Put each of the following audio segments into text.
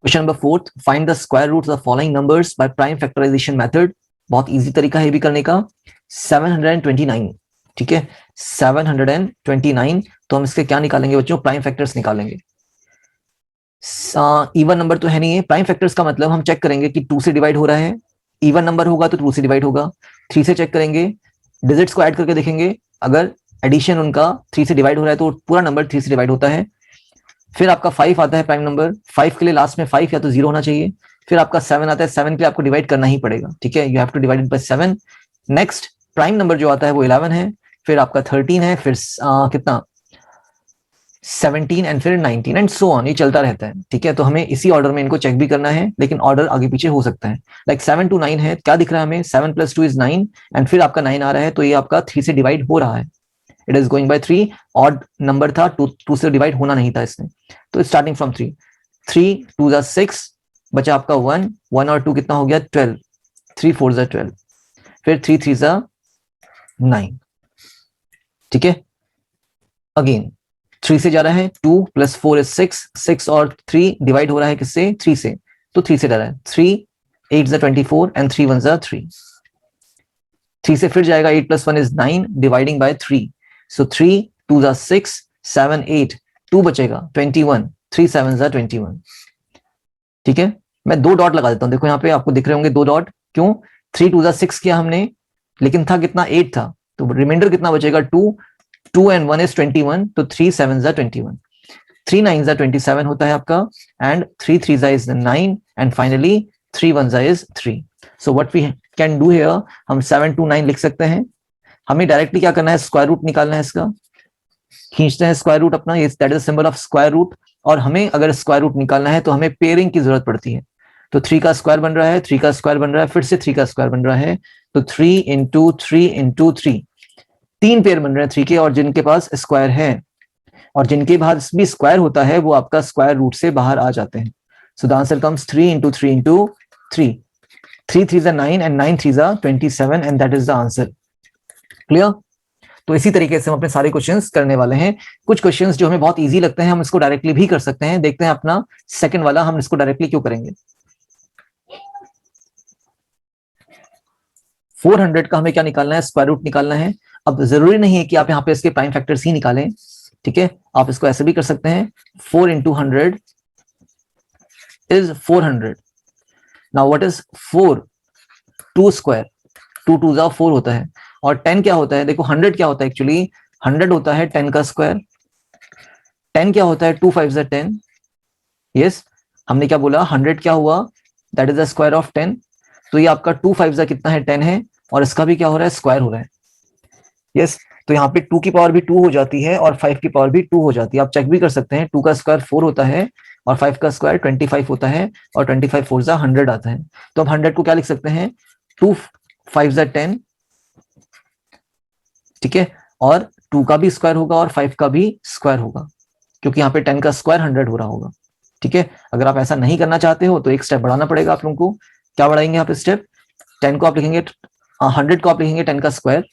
Question number 4, find the square root of the following numbers by prime factorisation method. बहुत easy तरीका है ये भी करने का। 729, ठीक है, 729। तो हम इसके क्या निकालेंगे बच्चों? प्राइम फैक्टर्स निकालेंगे। इवन नंबर तो है नहीं है। प्राइम फैक्टर्स का मतलब हम चेक करेंगे कि 2 से डिवाइड हो रहा है। इवन नंबर होगा तो 2 से डिवाइड होगा। 3 से चेक करेंगे, डिजिट्स को ऐड करके देखेंगे, अगर एडिशन उनका 3 से डिवाइड हो रहा है तो पूरा नंबर 3 से डिवाइड होता है। फिर आपका 5 आता है प्राइम नंबर, 5 के लिए लास्ट में 5 या तो 0 होना चाहिए। फिर आपका 7 आता है, 7 के लिए आपको डिवाइड करना ही पड़ेगा, ठीक है, you have to divide it by 7। Next prime number जो आता है वो 11 है, फिर आपका 13 है, फिर कितना 17 एंड फिर 19 एंड सो ऑन, ये चलता रहता है, ठीक है। तो हमें इसी ऑर्डर में इनको चेक भी करना है, लेकिन ऑर्डर आगे पीछे हो सकता है। लाइक 7 to 9 है, क्या दिख रहा है हमें? 7 + 2 is 9 एंड फिर आपका 9 आ रहा है, तो ये आपका 3 से डिवाइड हो रहा है। It is going by 3। Odd number था, 2 से डिवाइड होना नहीं था इसमें, तो स्टार्टिंग फ्रॉम 3। 3 2 जा 6, बचा आपका 1, 1 और 2 कितना हो गया? 12। 3 4 जा 12, फिर 3 3 जा 9, ठीक है। अगेन 3 से जा रहा है, 2 + 4 is 6, 6 और 3 डिवाइड हो रहा है किससे? 3 से, तो 3 से जा रहा है। 3 8 जा 24 एंड 3 1 जा 3। 3 से फिर जाएगा, 8 + 1 is 9 डिवाइडिंग बाय 3, सो 3 2 जा 6, 7 8, 2 बचेगा 21, 3 7 जा 21, ठीक है। मैं 2 डॉट लगा देता हूं, देखो यहाँ पे आपको दिख रहे होंगे 2 डॉट। क्यों? 3 2 जा 6 किया हमने, लेकिन था कितना? 8 था, तो रिमाइंडर कितना बचेगा? 2 2 एंड 1 is 21, तो 3 7 जा 21, 3 9 जा 27 होता है आपका, एंड 3 3 जा is 9 एंड फाइनली 3 1 जा is 3। So what we can do here, हम 7 2 9 लिख सकते हैं। हमें डायरेक्टली क्या करना है? स्क्वायर रूट निकालना है इसका। खींचते हैं स्क्वायर रूट अपना, that is symbol of square root. और हमें अगर स्क्वायर रूट निकालना है तो हमें पेयरिंग की जरूरत पड़ती है। तो 3 का स्क्वायर बन रहा है, 3 का स्क्वायर बन रहा है, फिर से 3 का स्क्वायर बन रहा है, तो 3 इंटू 3 इंटू 3, 3 पेयर बन रहे हैं 3 के, और जिनके पास स्क्वायर है और जिनके पास भी स्क्वायर होता है वो आपका स्क्वायर रूट से बाहर आ जाते हैं। So the answer comes 3 into 3 into 3, 3 3 9 and 9 3 27 and that is the answer. Clear? तो इसी तरीके से हम अपने सारे क्वेश्चंस करने वाले हैं। कुछ क्वेश्चंस जो हमें बहुत इजी लगते हैं हम इसको डायरेक्टली भी कर सकते हैं। देखते हैं अपना सेकंड वाला, हम इसको डायरेक्टली क्यों करेंगे। 400 का हमें क्या निकालना है? स्क्वायर रूट निकालना है। अब जरूरी नहीं है कि आप यहाँ पे इसके प्राइम फैक्टर्स ही निकालें, ठीक है, आप इसको ऐसे भी कर सकते हैं। 4 into 100 is 400। Now what is 4? 2 square, 2 2 जा 4 होता है। और 10 क्या होता है? देखो 100 क्या होता है एक्चुअली? 100 होता है 10 का स्क्वायर। 10 क्या होता है? 2 5 जा 10। यस, हमने क्या बोला? 100 क्या हुआ? That is the square of 10। तो ये आपका 2 5 जा कितना है? 10 है, और इसका भी क्या हो रहा है? स्क्वायर हो रहा है। यस, तो यहाँ पे 2 की पावर भी 2 हो जाती है और 5 की पावर भी 2 हो जाती है। आप चेक भी कर सकते हैं, 2 का स्क्वायर 4 होता है और 5 का स्क्वायर 25 होता है, और 25 4 जा 100 आता है। तो अब 100 को क्या लिख सकते हैं? 2 5 जा 10, ठीक है, और 2 का भी स्क्वायर होगा और 5 का भी स्क्वायर होगा, क्योंकि यहाँ पे 10 का स्क्वायर 100 हो रहा होगा, ठीक है। अगर आप ऐसा नहीं करना चाहते हो तो एक स्टेप बढ़ाना पड़ेगा आप लोगों को। क्या बढ़ाएंगे आप स्टेप? 10 को आप लिखेंगे, 100 को आप लिखेंगे 10 का square,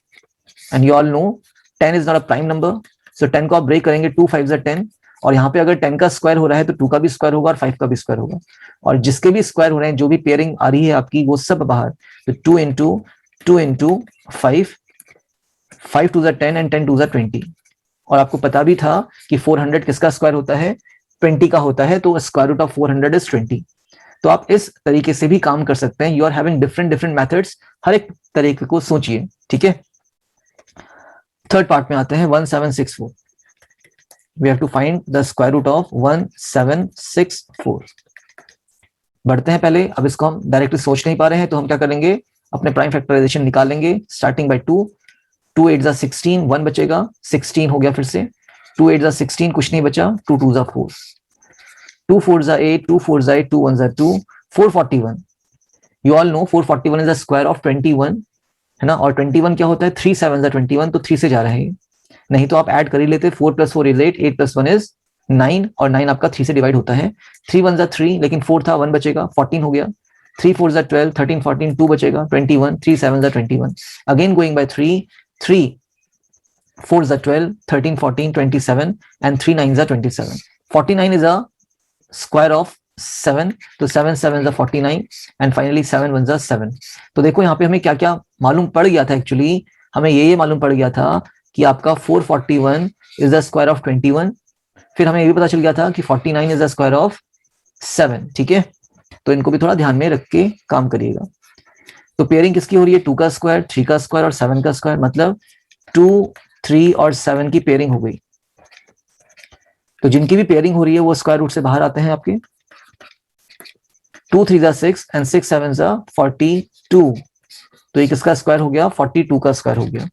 and you all know 10 is not a prime number, so 10 को आप ब्रेक करेंगे, 2 5 जा 10, और यहाँ पे अगर 10 का स्क्वायर हो रहा है तो 2 का भी स्क्वायर होगा और 5 का भी स्क्वायर होगा, और जिसके भी स्क्वायर हो रहे हैं, जो भी पेयरिंग आ रही है आपकी, वो सब बाहर। तो 2 इंटू 5, 5 2 जा 10 एंड 10 2 जा 20। और आपको पता भी था कि 400 किसका स्क्वायर होता है? 20 का होता है, तो स्क्वायर रूट ऑफ 400 इज 20। तो आप इस तरीके से भी काम कर सकते हैं। You are having different different methods, हर एक तरीके को सोचिए, ठीक है। थर्ड पार्ट में आते हैं, 1764। We have to find the square root of 1764। बढ़ते हैं पहले, अब इसको हम डायरेक्टली सोच नहीं पा रहे हैं, तो हम क्या करेंगे? अपने प्राइम फैक्टराइजेशन निकालेंगे, स्टार्टिंग बाय 2। 2 8 जा 16, 1 बचेगा, 16 हो गया फिर से। 2 8 जा 16, कुछ नहीं बचा, 2 2 जा 4, 2 4 जा 8, 2 4 जा 8, 2 1 जा 2, 441। You all no 441 is the square of 21, है ना। और 21 क्या होता है? 3 7 जा 21, तो 3 से जा रहे हैं, नहीं तो आप ऐड कर ही लेते। 4 + 4 is 8, 8 + 1 is 9, और 9 आपका 3 से डिवाइड होता है। 3 1 जा 3, लेकिन 4 था, 1 बचेगा, 14 हो गया। 3 4 जा 12, 13 14, 2 बचेगा, 21, 3 7 जा 21। अगेन गोइंग बाय 3, 3 4 जा 12, 13 14, 27, and 3 9 जा 27। 49 is a square of 7, तो 7 7 जा 49 एंड फाइनली 7 1 जा 7। तो देखो यहाँ पे हमें क्या क्या मालूम पड़ गया था, एक्चुअली हमें ये मालूम पड़ गया था कि आपका 441 इज द स्क्वायर ऑफ 21, फिर हमें ये भी पता चल गया था कि 49 इज द स्क्वायर ऑफ 7। ठीक है, तो इनको भी थोड़ा ध्यान में रख के काम करिएगा। तो पेयरिंग किसकी हो रही है, 2 का स्क्वायर, 3 का स्क्वायर और 7 का स्क्वायर, मतलब 2 3 और 7 की पेयरिंग हो गई। तो जिनकी भी पेयरिंग हो रही है वो स्क्वायर रूट से बाहर आते हैं आपके। 2 3 जा 6 एंड 6 7 जा 42, तो ये किसका स्क्वायर हो गया, 42 का स्क्वायर हो गया।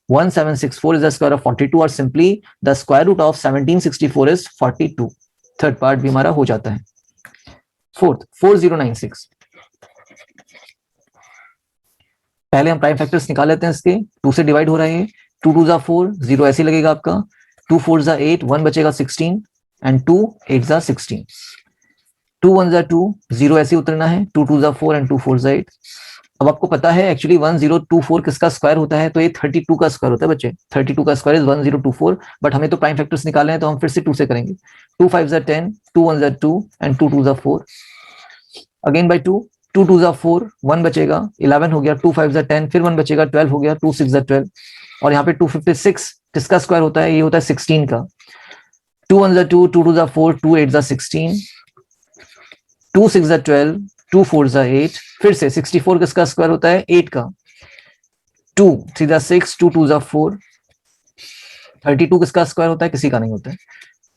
1764 is the square of 42 और simply the square root of 1764 is 42। Third part भी हमारा हो जाता है। फोर्थ 4096, पहले हम प्राइम फैक्टर्स निकाल लेते हैं इसके। 2 से डिवाइड हो रहे हैं, 2 2 जा 4, 0 ऐसे लगेगा आपका, 2 4 जा 8, 1 बचेगा 16 एंड 2 8 जा 16, 2 1 जा 2, 0 ऐसे उतरना है, 2 2 जा 4 एंड 2 4 जा 8। अब आपको पता है एक्चुअली 1024 किसका स्क्वायर होता है, तो ये 32 का स्क्वायर होता है बच्चे। 32 का स्क्वायर इज 1024, बट हमें तो प्राइम फैक्टर्स निकालने हैं तो हम फिर से 2 से करेंगे। 2 5 जा 10, 2 1 जा 2 एंड 2 2 जा 4, अगेन बाय 2, 2 2 जा 4, 1 बचेगा, 11 हो गया, 2 5 जा 10, फिर 1 बचेगा, 12 हो गया, 2 6 जा 12। और यहाँ पे 256 किसका स्क्वायर होता है, ये होता है 16 का। 2 1 जा 2, 2 2 जा 4, 2 8 जा 16, 2 6 जा 12, 2 4 जा 8, फिर से 64 किसका स्क्वायर होता है, 8 का। 2 3 जा 6, 2 2 जा 4, 32 किसका स्क्वायर होता है, किसी का नहीं होता है।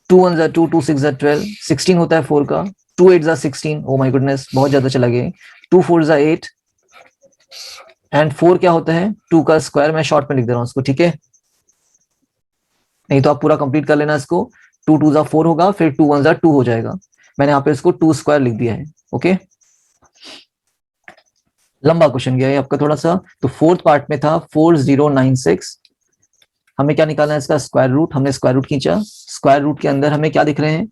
2 1 जा 2, 2 6 जा 12, 16 होता है 4 का। 2 8 जा 16, ओ माय गुडनेस बहुत ज्यादा चला गया। 2 4 जा 8 एंड 4 क्या होता है, 2 का स्क्वायर। मैं शॉर्ट में लिख दे रहा हूं इसको, ठीक है, नहीं तो आप पूरा कंप्लीट कर लेना इसको। 2 2 जा 4 होगा, फिर 2 1 जा 2 हो जाएगा। मैंने यहाँ पे इसको 2 स्क्वायर लिख दिया है। ओके, लंबा क्वेश्चन गया है आपका थोड़ा सा। तो फोर्थ पार्ट में था 4096, हमें क्या निकालना है, इसका स्क्वायर रूट। हमने स्क्वायर रूट खींचा, स्क्वायर रूट के अंदर हमें क्या दिख रहे हैं,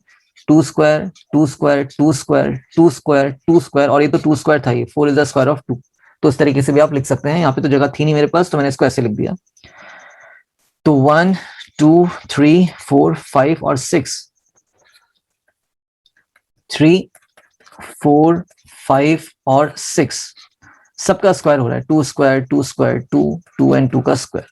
2 square 2 square 2 square 2 square 2 square, और ये तो 2 स्क्वायर था, ये 4 इज द स्क्वायर ऑफ 2। तो इस तरीके से भी आप लिख सकते हैं। यहाँ पे तो जगह थी नहीं मेरे पास, तो मैंने इसको ऐसे लिख दिया। तो 1 2 3 4 5 और 6, 3 4 5 और 6 सबका स्क्वायर हो रहा है। 2 स्क्वायर 2 स्क्वायर 2 2 एंड 2 का स्क्वायर।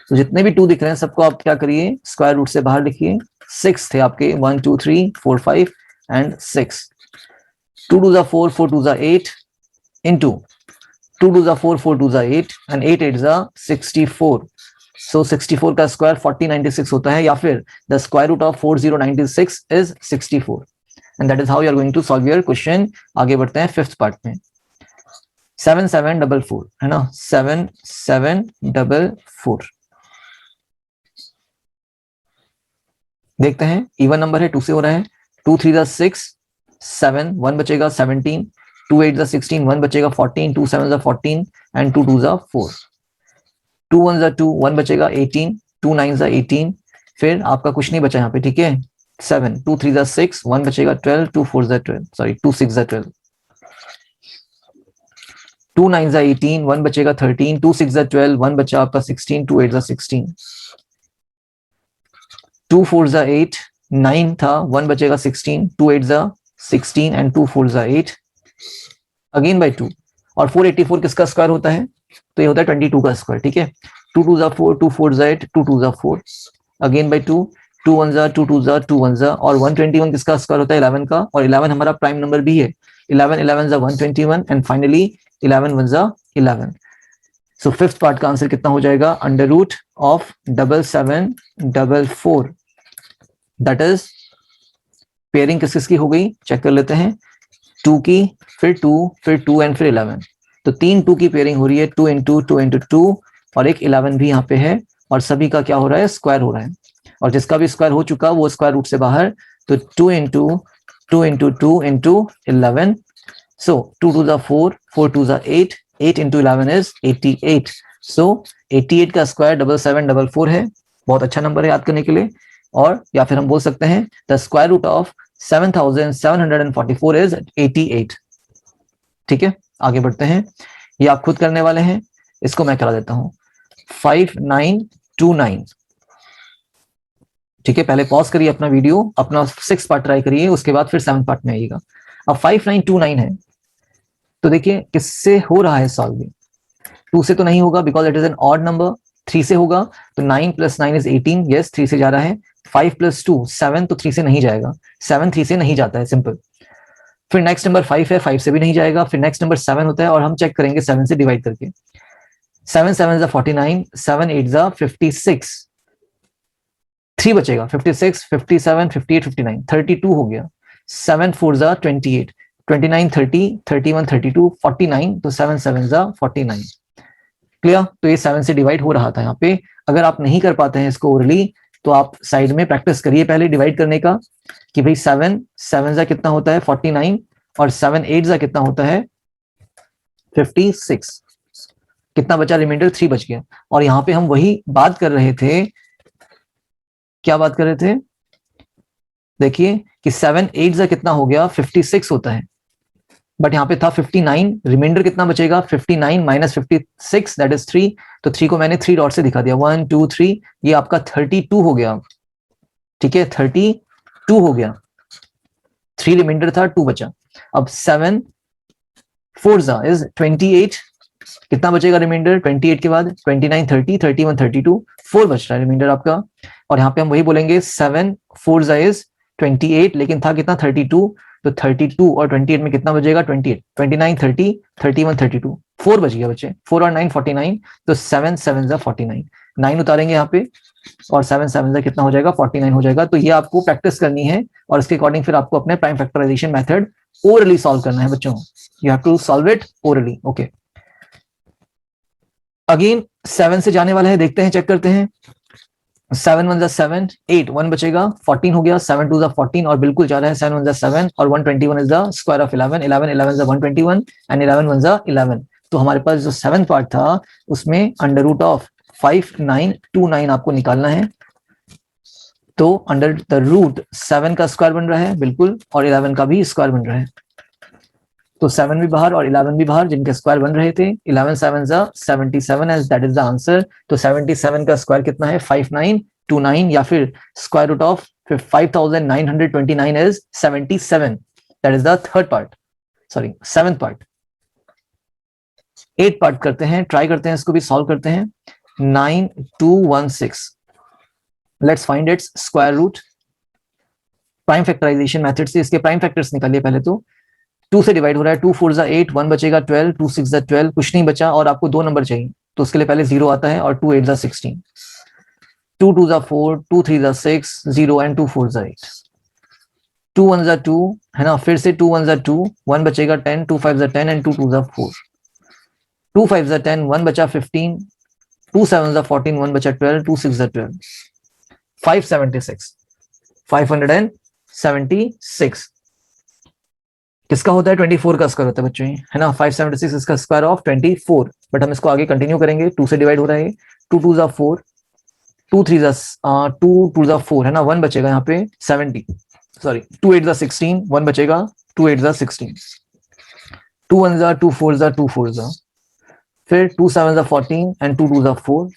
तो जितने भी 2 दिख रहे हैं सबको आप क्या करिए, स्क्वायर रूट से बाहर लिखिए। 6 थे आपके, 1 2 3 4 5 एंड 6। 2 2 जा 4, 4 2 जा 8 इंटू 2 2 जा 4, 4 2 जा 8 एंड 8 8 जा 64। सो 64 का स्क्वायर 4096 होता है, या फिर the square root of 4096 is 64। And that is how you are going to solve your question. आगे बढ़ते हैं फिफ्थ पार्ट में। 7744 है ना, 7744 देखते हैं। इवन नंबर है, 2 से हो रहा है। 2 3 जा 6, 7 1 बचेगा 17, 2 8 जा 16, 1 बचेगा 14, 2 7 जा 14 एंड 2 2 जा 4, 2 1 जा 2, 1 बचेगा 18, 2 9 जा 18, फिर आपका कुछ नहीं बचा यहाँ पे, ठीक है। 7 2 3 जा 6, 1 बचेगा 12, 2 4 जा 12, सॉरी 2 6 जा 12, 2 9 जा 18, 1 बचेगा 13, 2 6 जा 12, 1 बचा आपका 16, 2 8 जा 16, 2 4 जा 8, 9 था, 1 बचेगा 16, 2 8 जा 16 एंड 2 4 जा 8, अगेन बाय 2। और 484 किसका स्क्वायर होता है, तो ये होता है 22 का स्क्वायर, ठीक है। 2 2 जा 4, 2 4 जा 8, 2 2 जा 4, अगेन बाय 2, 2 1 जा 2 2 जा 2 1 जा, और 121 किसका स्क्वायर होता है, 11 का, और 11 हमारा प्राइम नंबर भी है। 11 11 जा 121 एंड फाइनली 11 1 जा 11। सो फिफ्थ पार्ट का आंसर कितना हो जाएगा, under root of 7744। That is pairing किस किसकी हो गई, चेक कर लेते हैं। 2 की, फिर 2, फिर 2 एंड फिर 11। तो 3 2 की पेयरिंग हो रही है, 2 इंटू 2 इंटू 2, और एक 11 भी यहाँ पे है, और सभी का क्या हो रहा है, स्क्वायर हो रहा है। और जिसका भी स्क्वायर हो चुका वो स्क्वायर रूट से बाहर, तो 2 इंटू 2 इंटू 2 इंटू 11। सो 2 2 जा 4, 4 2 जा 8, 8 इंटू 11 इज 88। सो 88 का स्क्वायर 7744 है। बहुत अच्छा नंबर है याद करने के लिए। और या फिर हम बोल सकते हैं the square root of 7744 is 88। ठीक है, आगे बढ़ते हैं। ये आप खुद करने वाले हैं, इसको मैं करा देता हूं। 5929 ठीक है, पहले पॉज करिए अपना वीडियो, अपना 6 पार्ट ट्राई करिए, उसके बाद फिर 7 पार्ट में आइएगा। अब 5929 है, तो देखिए किससे हो रहा है सॉल्विंग। 2 से तो नहीं होगा because it is an odd number. 3 से होगा, तो 9 + 9 इज 18, यस 3 से जा रहा है। 5 + 2 7, तो 3 से नहीं जाएगा, 7 3 से नहीं जाता है, सिंपल। फिर नेक्स्ट नंबर 5 है, 5 से भी नहीं जाएगा। फिर नेक्स्ट नंबर 7 होता है, और हम चेक करेंगे 7 से डिवाइड करके। 7 7 = 49, 7 8 = 56, 3 बचेगा, 56 57 58 59 32 हो गया। 7 4 = 28, 29 30 31 32 49, तो 7 7 = 49। क्लियर? तो ये 7 से डिवाइड हो रहा था यहाँ पे। अगर आप नहीं कर पाते हैं इसको ओरली, तो आप साइड में प्रैक्टिस करिए पहले डिवाइड करने का, कि भाई 7 7 ज़ा कितना होता है 49, और 7 8 ज़ा कितना होता है 56। कितना बचा रिमाइंडर? 3 बच गया। और यहाँ पे हम वही बात कर रहे थे, क्या बात कर रहे थे, देखिए कि 7 8 ज़ा कितना हो गया 56 होता है, बट यहाँ पे था 59, रिमाइंडर कितना बचेगा 59 - 56, दैट इज 3। तो 3 को मैंने 3 डॉट से दिखा दिया, 1 2 3, ये आपका 32 हो गया। ठीक है, 32 हो गया, 3 रिमाइंडर था, 2 बचा। अब 7 4 = 28, कितना बचेगा रिमाइंडर 28 के बाद? 29 30 31 32, 4 बच रहा है रिमाइंडर आपका। और यहाँ पे हम वही बोलेंगे 7 4 = 28, लेकिन था कितना 32, तो 32 और 28 में कितना बचेगा 28, 29 30 31 32, 4 बच गया बच्चे, 4 और 9 49, तो 7 7 = 49। 9 उतारेंगे यहाँ पे, और 7 7 ज़ा कितना हो जाएगा 49 हो जाएगा। तो ये आपको प्रैक्टिस करनी है, और इसके अकॉर्डिंग फिर आपको अपने prime factorisation method orally solve करना है बच्चों। You have to solve it orally. Okay, again 7 से जाने वाला है, देखते हैं, चेक करते हैं। 7 1 = 7, 8 1 बचेगा, 14 हो गया। 7 2 = 14, और बिल्कुल जा रहा है 7 1 = 7, और 121 is the square of 11, 11 11 = 121, and 11 1 = 11। तो हमारे पास जो 7 पार्ट था उसमें √5929 आपको निकालना है। तो √7 का स्क्वायर बन रहा है बिल्कुल, और 11 का भी स्क्वायर बन रहा है। तो 7 भी बाहर और 11 भी बाहर, जिनके स्क्वायर बन रहे थे। 11 7 = 77, as that is the answer. तो 77 का स्क्वायर कितना है 5929, या फिर square root of 5929 is 77, that is the third part, sorry 7th part. 8 part करते हैं, ट्राई करते हैं, इसको भी सॉल्व करते हैं। 9216, let's find its square root. Prime factorisation method से इसके प्राइम फैक्टर्स निकालिए पहले। तो 2 से डिवाइड हो रहा है, 2 4 = 8, 1 बचेगा 12, 2 6 = 12, कुछ नहीं बचा, और आपको 2 नंबर चाहिए, तो उसके लिए पहले 0 आता है, और 2 8 = 16, 2 2 = 4, 2 3 = 6, 0, एंड 2 4 = 8, 2 1 = 2 है ना, फिर से 2 1 = 2, 1 बचेगा 10, 2 5 = 10, एंड 2 2 = 4, 2 5 = 10, 1 बचा 15, 2 7 = 14, 1 बचा 12, 2 6 = 12, 576, 576 किसका होता है 24 का स्क्वायर होता है बच्चों, है ना। 576 इसका स्क्वायर ऑफ 24, बट हम इसको आगे कंटिन्यू करेंगे। 2 से डिवाइड हो रहा है, 2 2 = 4, 2 3 2 2 = 4 है ना, 1 बचेगा यहाँ पे 70, सॉरी 2 8 = 16, 1 बचेगा, 2 8 = 16, 2 1 = 2 4 = 2 4 ज़ा, फिर 2 7 = 14, एंड 2 2 = 4,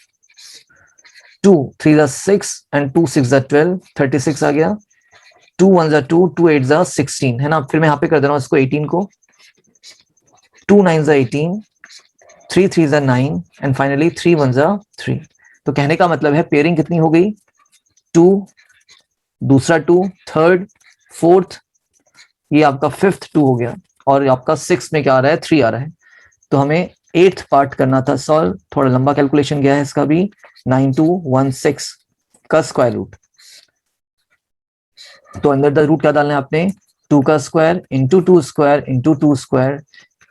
2 3 = 6, एंड 2 6 = 12, 36 आ गया। 2 1 = 2, 2 8 = 16 है ना। फिर मैं यहाँ पे कर दे रहा हूँ इसको 18 को, 2 9 = 18, 3 3 = 9, एंड फाइनली 3 1 = 3। तो कहने का मतलब है पेयरिंग कितनी हो गई 2, दूसरा 2, थर्ड, फोर्थ, ये आपका 5th 2 हो गया, और आपका 6th में क्या आ रहा है 3 आ रहा है। तो हमें 8th पार्ट करना था सॉल्व, थोड़ा लंबा कैलकुलेशन गया है इसका भी। 9216 का स्क्वायर रूट, तो अंदर द रूट क्या डालना है आपने 2 का square into 2 square into 2 square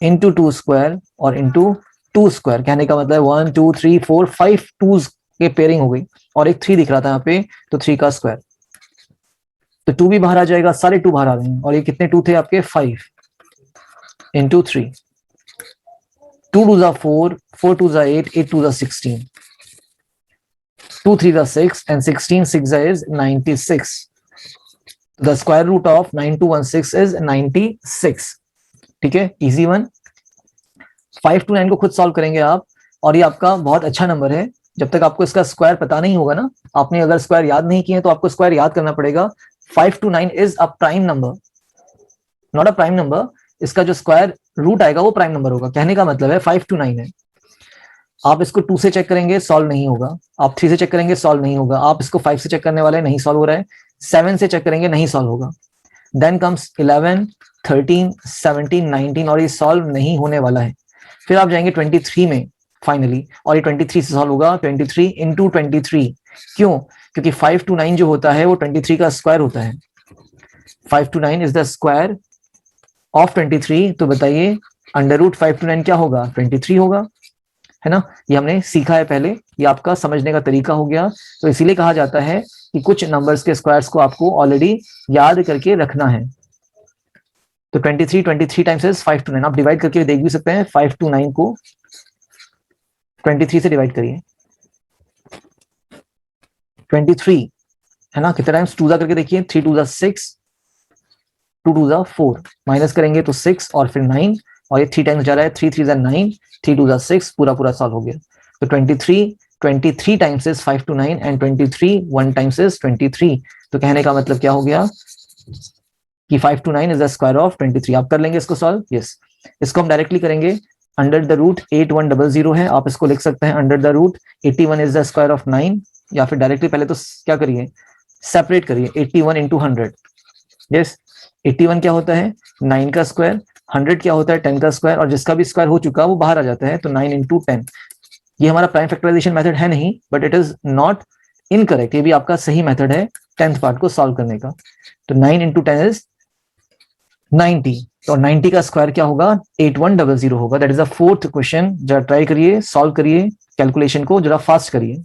into 2 square और इंटू 2 स्क्वायर। कहने का मतलब 1 2 3 4 5 2s के पेयरिंग हो गई, और एक 3 दिख रहा था यहाँ पे, तो 3 का स्क्वायर, तो 2 भी बाहर आ जाएगा, सारे 2 बाहर आ रहे हैं। और ये कितने 2 थे आपके 5 इंटू 3, 2 2 ज़ा 4, 4 2 ज़ा 8, 8 2 ज़ा 16, 2 3 ज़ा 6, and 16 6 ज़ा is 96. The square root of 9216 is 96. ठीक है, इजी वन। 5 to 9 को खुद सॉल्व करेंगे आप, और ये आपका बहुत अच्छा नंबर है, जब तक आपको इसका स्क्वायर पता नहीं होगा ना, आपने अगर स्क्वायर याद नहीं किए तो आपको स्क्वायर याद करना पड़ेगा। 5 to 9 is a prime number, not a prime number. इसका जो स्क्वायर रूट आएगा वो प्राइम नंबर होगा। कहने का मतलब है 5 to 9 है। आप इसको 2 से चेक करेंगे सॉल्व नहीं होगा, आप 3 से चेक करेंगे सॉल्व नहीं होगा, आप इसको 5 से चेक करने वाले नहीं सॉल्व हो रहा है, 7 से चेक करेंगे नहीं सॉल्व होगा। देन कम्स 11, 13, 17, 19 और ये सॉल्व नहीं होने वाला है। फिर आप जाएंगे 23 में फाइनली, और ये 23 से सॉल्व होगा। 23 इंटू 23, क्यों? क्योंकि 5 to 9 जो होता है वो 23 का स्क्वायर होता है। 5 to 9 is the square of 23। तो बताइए अंडर रूट 5 to 9 क्या होगा? 23 होगा, है ना। ये हमने सीखा है पहले, ये आपका समझने का तरीका हो गया। तो इसीलिए कहा जाता है कि कुछ नंबर्स के स्क्वायर्स को आपको ऑलरेडी याद करके रखना है। तो 23 टाइम्स इज 5 to 9। आप डिवाइड करके देख भी सकते हैं, 5 to 9 को 23 से डिवाइड करिए। 23 है ना, कितने टाइम्स 2 करके देखिए, 3 2 6, 2 2 4, माइनस करेंगे तो 6 और फिर 9, और ये 3 टाइम्स जा रहा है, 3 3 9, 3 2 6, पूरा सॉल्व हो गया। तो 23 times is 5 to 9 and 23 1 times is 23। तो कहने का मतलब क्या हो गया कि 5 to 9 is the square of 23। आप कर लेंगे इसको सॉल्व? यस। इसको हम डायरेक्टली करेंगे। अंडर द रूट 8100 है, आप इसको लिख सकते हैं under the root 81 is the square of 9, या फिर डायरेक्टली पहले तो क्या करिए, सेपरेट करिए 81 इंटू 100। यस, 81 क्या होता है? 9 का स्क्वायर। 100 क्या होता है? 10 का स्क्वायर, और जिसका भी स्क्वायर हो चुका वो बाहर आ जाता है, तो 9 इंटू 10। ये हमारा प्राइम फैक्टराइजेशन मेथड है नहीं, but it is not incorrect, ये भी आपका सही मेथड है 10th पार्ट को सॉल्व करने का। तो 9 इंटू 10 इज 90, तो 90 का स्क्वायर क्या होगा? 8100 होगा। That is the 4th question. जरा ट्राई करिए, सॉल्व करिए, कैलकुलेशन को जरा फास्ट करिए।